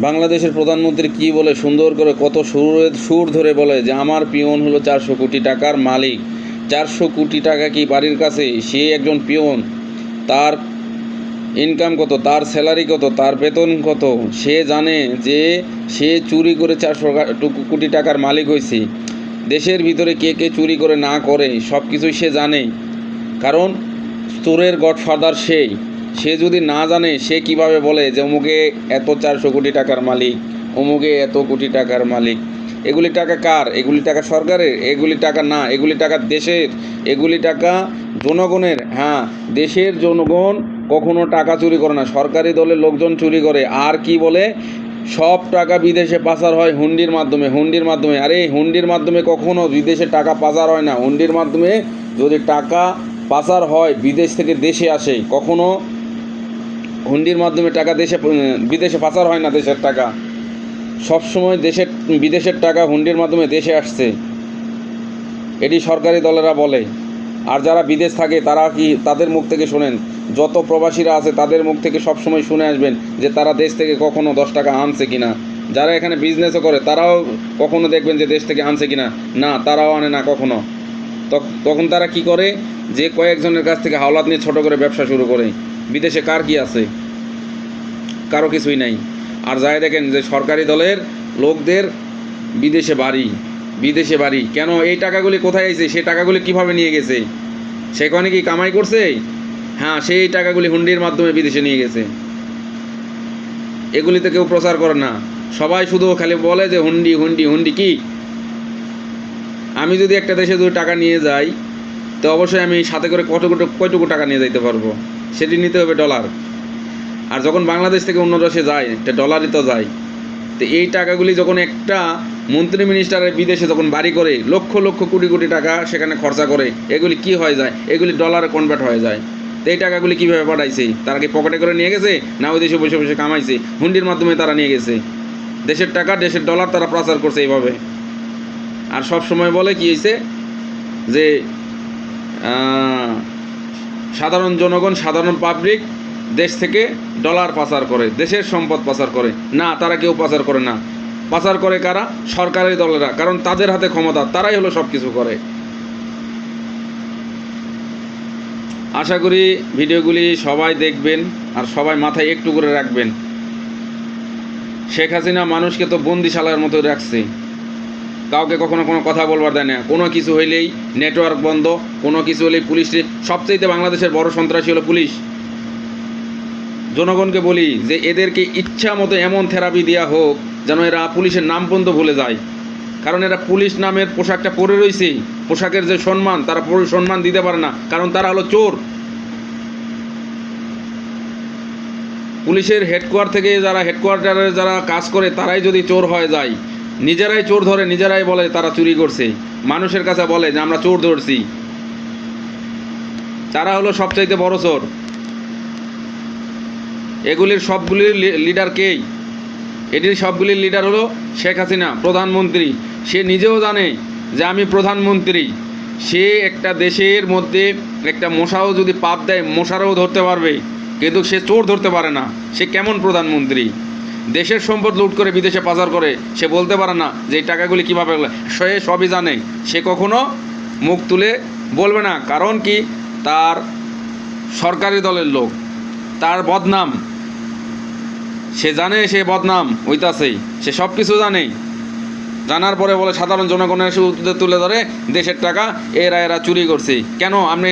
বাংলাদেশের প্রধানমন্ত্রী কি বলে সুন্দর করে কত সুর ধরে বলে যে আমার পিয়ন হলো 400 কোটি টাকার মালিক। 400 কোটি টাকা কি বাড়ির কাছে? সে একজন পিয়ন, তার ইনকাম কত, তার স্যালারি কত, তার বেতন কত সে জানে যে সে চুরি করে 400 কোটি টাকার মালিক হয়েছে। দেশের ভিতরে কে কে চুরি করে না করে সব কিছুই সে জানে, কারণ চোরের গডফাদার সেই। সে যদি না জানে সে কিভাবে বলে যে অমুকে এত 400 কোটি টাকার মালিক, অমুকে এত কোটি টাকার মালিক? এগুলি টাকা কার? এগুলি টাকা সরকারের? এগুলি টাকা না, এগুলি টাকা দেশের, এগুলি টাকা জনগণের। হ্যাঁ, দেশের জনগণ কখনো টাকা চুরি করে না, সরকারি দলের লোকজন চুরি করে। আর কি বলে সব টাকা বিদেশে পাচার হয় হুন্ডির মাধ্যমে, হুন্ডির মাধ্যমে। আরে হুন্ডির মাধ্যমে কখনো বিদেশে টাকা পাচার হয় না। হুন্ডির মাধ্যমে যদি টাকা পাচার হয় বিদেশ থেকে দেশে আসে, কখনো হুন্ডির মাধ্যমে টাকা বিদেশে পাচার হয় না। দেশের টাকা সবসময় বিদেশের টাকা হুন্ডির মাধ্যমে দেশে আসছে, এটি সরকারি দলেরা বলে। আর যারা বিদেশ থাকে তারা কি তাদের মুখ থেকে শোনেন, যত প্রবাসীরা আছে তাদের মুখ থেকে সবসময় শুনে আসবেন যে তারা দেশ থেকে কখনো 10 টাকা আনছে কিনা। যারা এখানে বিজনেসও করে তারাও কখনো দেখবেন যে দেশ থেকে আনছে কিনা, না তারাও আনে না কখনো। তখন তারা কি করে, যে কয়েকজনের কাছ থেকে হাওলাত নিয়ে ছোট করে ব্যবসা শুরু করে। বিদেশে কার কি আছে? কারো কিছুই নাই। আর যাই দেখেন যে সরকারি দলের লোকদের বিদেশে বাড়ি কেন? এই টাকাগুলি কোথায় আইছে? সেই টাকাগুলি কিভাবে নিয়ে গেছে? সেখানে কি কামাই করছে? হ্যাঁ, সেই টাকাগুলি হুন্ডির মাধ্যমে বিদেশে নিয়ে গেছে। এগুলিতে কেউ প্রচার করে না, সবাই শুধু খালি বলে যে হুন্ডি হুন্ডি হুন্ডি। কি আমি যদি একটা দেশে যদি টাকা নিয়ে যাই, তো অবশ্যই আমি সাথে করে কয়টুকু টাকা নিয়ে যাইতে পারবো? সেটি নিতে হবে ডলার। আর যখন বাংলাদেশ থেকে অন্য দেশে যায়, এটা ডলারই তো যায়। তো এই টাকাগুলি যখন একটা মন্ত্রী মিনিস্টারের বিদেশে যখন বাড়ি করে লক্ষ লক্ষ কোটি কোটি টাকা সেখানে খরচা করে, এগুলি কি হয়ে যায়? এগুলি ডলারে কনভার্ট হয়ে যায়। তো এই টাকাগুলি কীভাবে পাঠাইছে? তারা কি পকেটে করে নিয়ে গেছে, না ওই দেশে বসে বসে কামাইছে? হুন্ডির মাধ্যমে তারা নিয়ে গেছে। দেশের টাকা, দেশের ডলার তারা প্রচার করছে এইভাবে। আর সব সময় বলে কি হয়েছে যে সাধারণ জনগণ, সাধারণ পাবলিক দেশ থেকে ডলার পাচার করে, দেশের সম্পদ পাচার করে। না, তারা কেউ পাচার করে না। পাচার করে কারা? সরকারি দলেরা, কারণ তাদের হাতে ক্ষমতা, তারাই হলো সব কিছু করে। আশা করি ভিডিওগুলি সবাই দেখবেন আর সবাই মাথায় একটু করে রাখবেন। শেখ হাসিনা মানুষকে তো বন্দিশালার মতো রাখছে, কাউকে কখনো কোনো কথা বলবার দেয় না। কোনো কিছু হইলেই নেটওয়ার্ক বন্ধ, কোনো কিছু হলেই পুলিশ। সবচেয়ে বাংলাদেশের বড় সন্ত্রাসী হলো পুলিশ। জনগণকে বলি যে এদেরকে ইচ্ছা মতো এমন থেরাপি দেওয়া হোক যেন এরা পুলিশের নাম পর্যন্ত ভুলে যায়, কারণ এরা পুলিশ নামের পোশাকটা পরে রয়েছে, পোশাকের যে সম্মান তারা সম্মান দিতে পারে না, কারণ তারা হলো চোর। পুলিশের হেডকোয়ার্টারে যারা কাজ করে তারাই যদি চোর হয়ে যায়, নিজেরাই চোর ধরে, নিজেরাই বলে তারা চুরি করছে, মানুষের কাছে বলে যে আমরা চোর ধরছি, তারা হলো সবচাইতে বড় চোর। এগুলির সবগুলির লিডার কেই? এটির সবগুলির লিডার হলো শেখ হাসিনা, প্রধানমন্ত্রী। সে নিজেও জানে যে আমি প্রধানমন্ত্রী। সে একটা দেশের মধ্যে একটা মশাও যদি পাপ দেয়, মশারও ধরতে পারবে, কিন্তু সে চোর ধরতে পারে না। সে কেমন প্রধানমন্ত্রী? দেশের সম্পদ লুট করে বিদেশে পাচার করে, সে বলতে পারে না যে এই টাকাগুলি কীভাবে? সে সবই জানে, সে কখনো মুখ তুলে বলবে না। কারণ কি? তার সরকারি দলের লোক, তার বদনাম সে জানে, সে বদনাম হইতাছেই, সে সব কিছু জানে। জানার পরে বলে সাধারণ জনগণের তুলে ধরে দেশের টাকা এরা চুরি করছে। কেন? আপনি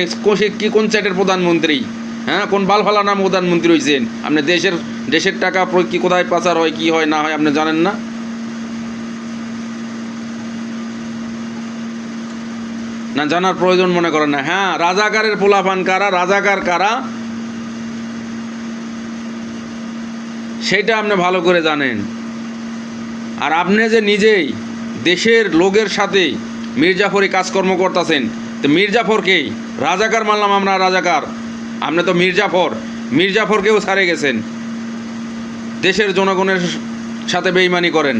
কোন চাইটের প্রধানমন্ত্রী? হ্যাঁ, কোন বালফালা নাম প্রধানমন্ত্রী হয়েছেন আপনি? দেশের টাকা কি কোথায় পাচার হয়, কি হয় না হয় আপনি জানেন না? না জানার প্রয়োজন মনে করেন না? হ্যাঁ, রাজাকারের পোলাপান কারা, রাজাকার কারা সেইটা আপনি ভালো করে জানেন। আর আপনি যে নিজেই দেশের লোকের সাথে মির্জাফরি কাজকর্ম করতেছেন, তো মির্জাফরকেই রাজাকার মানলাম আমরা, রাজাকার। আপনি তো মির্জাফরকেও ছাড়ে গেছেন, দেশের জনগণের সাথে বেইমানি করেন।